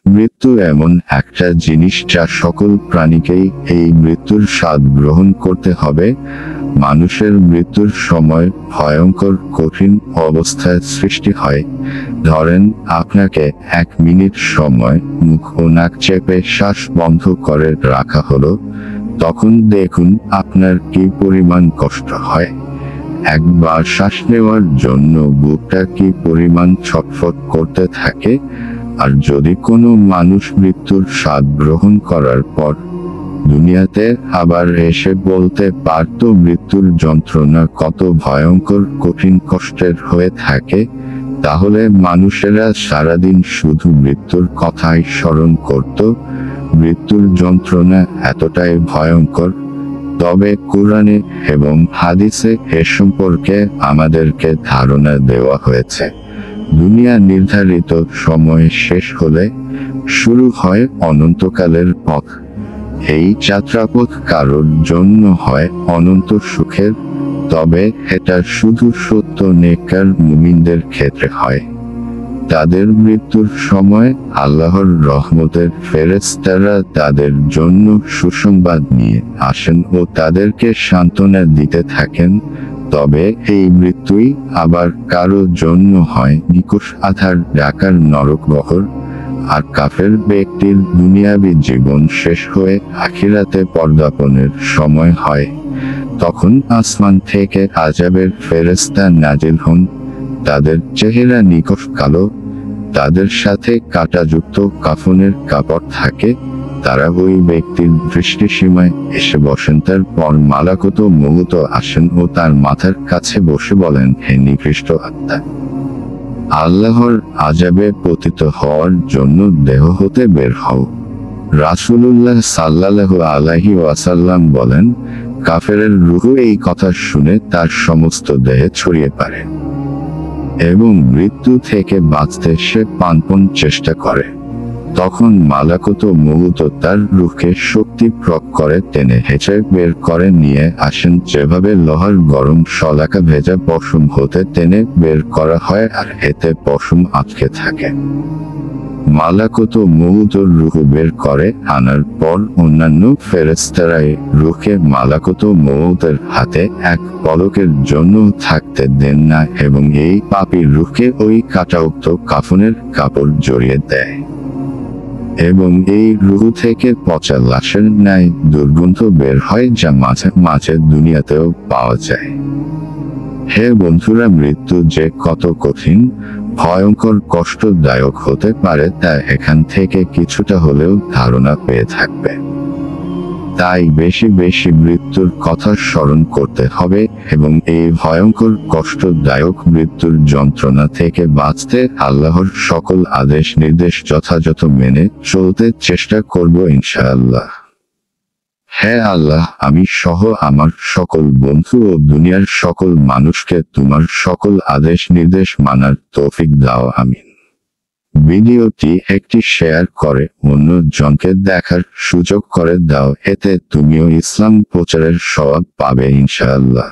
মৃত্যু এমন একটা জিনিস যা সকল প্রাণীকেই এই মৃত্যুর স্বাদ গ্রহণ করতে হবে। মানুষের মৃত্যুর সময় ভয়ঙ্কর কঠিন অবস্থায় সৃষ্টি হয়। ধরেন আপনাকে 1 মিনিট সময় মুখ ও নাক চেপে শ্বাস বন্ধ করে রাখা হলো, তখন দেখুন আপনার কি পরিমাণ কষ্ট হয়। একবার শ্বাস নেওয়ার জন্য বুকটা কি পরিমাণ ছটফট করতে থাকে। আর যদি কোনো মানুষ মৃত্যুর স্বাদ গ্রহণ করার পর দুনিয়াতে আবার এসে বলতে পারত মৃত্যুর যন্ত্রণা কত ভয়ঙ্কর কঠিন কষ্টের হয়ে থাকে, তাহলে মানুষেরা সারাদিন শুধু মৃত্যুর কথাই স্মরণ করত। মৃত্যুর যন্ত্রণা এতটাই ভয়ঙ্কর। তবে কুরআনে এবং হাদিসে এ সম্পর্কে আমাদেরকে ধারণা দেওয়া হয়েছে। দুনিয়া নির্ধারিত সময় শেষ হলে শুরু হয় অনন্তকালের পথ। এই যাত্রাপথ কারোর জন্য হয় অনন্ত সুখের, তবে এটা শুধু সত্য নেককার মুমিনদের ক্ষেত্রে হয়। তাদের মৃত্যুর সময় আল্লাহর রহমতের ফেরেশতারা তাদের জন্য সুসংবাদ নিয়ে আসেন ও তাদেরকে সান্ত্বনা দিতে থাকেন। তবে এই মৃত্যুই আবার কারো জন্য হয় নিকষ আধার ঢাকার নরকবহর। আর কাফের ব্যক্তির দুনিয়াবী জীবন শেষ হয়ে আখিরাতে পদার্পণের সময় হয়। তখন আসমান থেকে আযাবের ফেরেশতা নাজিল হন। তাদের চেহারা নিকষ কালো, তাদের সাথে কাঁটাযুক্ত কাফনের কাপড় থাকে। তারা ওই ব্যক্তির দৃষ্টিসীমায় এসে বসেন। তারপর মালাকুত মউত আসেন ও তার মাথার কাছে বসে বলেন, হে নিকৃষ্ট আত্মা, আল্লাহর আযাবে পতিত হওয়ার জন্য দেহ হতে বের হও। রাসূলুল্লাহ সাল্লাল্লাহু আলাইহি ওয়াসাল্লাম বলেন, কাফেরের রূহ এই কথা শুনে তার সমস্ত দেহে ছড়িয়ে পড়ে এবং মৃত্যু থেকে বাঁচতে সে প্রাণপণ চেষ্টা করে। তখন মালাকুত মউত তার রূহকে শক্তি প্রয়োগ করে টেনে হেঁচে বের করে নিয়ে আসেন, যেভাবে লোহার গরম শলাকা ভেজা পশম হতে টেনে বের করা হয় আর এতে পশম আটকে থাকে। মালাকুত মউত রূহ বের করে আনার পর অন্যান্য ফেরেশতারাই রূহকে মালাকুত মউতের হাতে এক পলকের জন্য থাকতে দেন না এবং এই পাপী রূহকে ওই কাঁটাউক্ত কাফনের কাপড় জড়িয়ে দেয় এবং এই রূহ থেকে পচা লাশের ন্যায় দুর্গন্ধ বের হয়, যা মাঝে মাঝে দুনিয়াতেও পাওয়া যায়। হে বন্ধুরা, মৃত্যু যে কত কঠিন, ভয়ঙ্কর, কষ্টদায়ক হতে পারে তা এখান থেকে কিছুটা হলেও ধারণা পেয়ে থাকবে। তাই বেশি বেশি মৃত্যুর কথা স্মরণ করতে হবে এবং এই ভয়ঙ্কর কষ্টদায়ক মৃত্যুর যন্ত্রণা থেকে বাঁচতে আল্লাহর সকল আদেশ নির্দেশ যথাযথ মেনে চলতে চেষ্টা করব ইনশাআল্লাহ। হে আল্লাহ, আমি সহ আমার সকল বন্ধু ও দুনিয়ার সকল মানুষকে তোমার সকল আদেশ নির্দেশ মানার তৌফিক দাও, আমিন। ভিডিওটি একটি শেয়ার করে অন্য জনকে দেখার সুযোগ করে দাও, এতে তুমিও ইসলাম প্রচারের সওয়াব পাবে ইনশাআল্লাহ।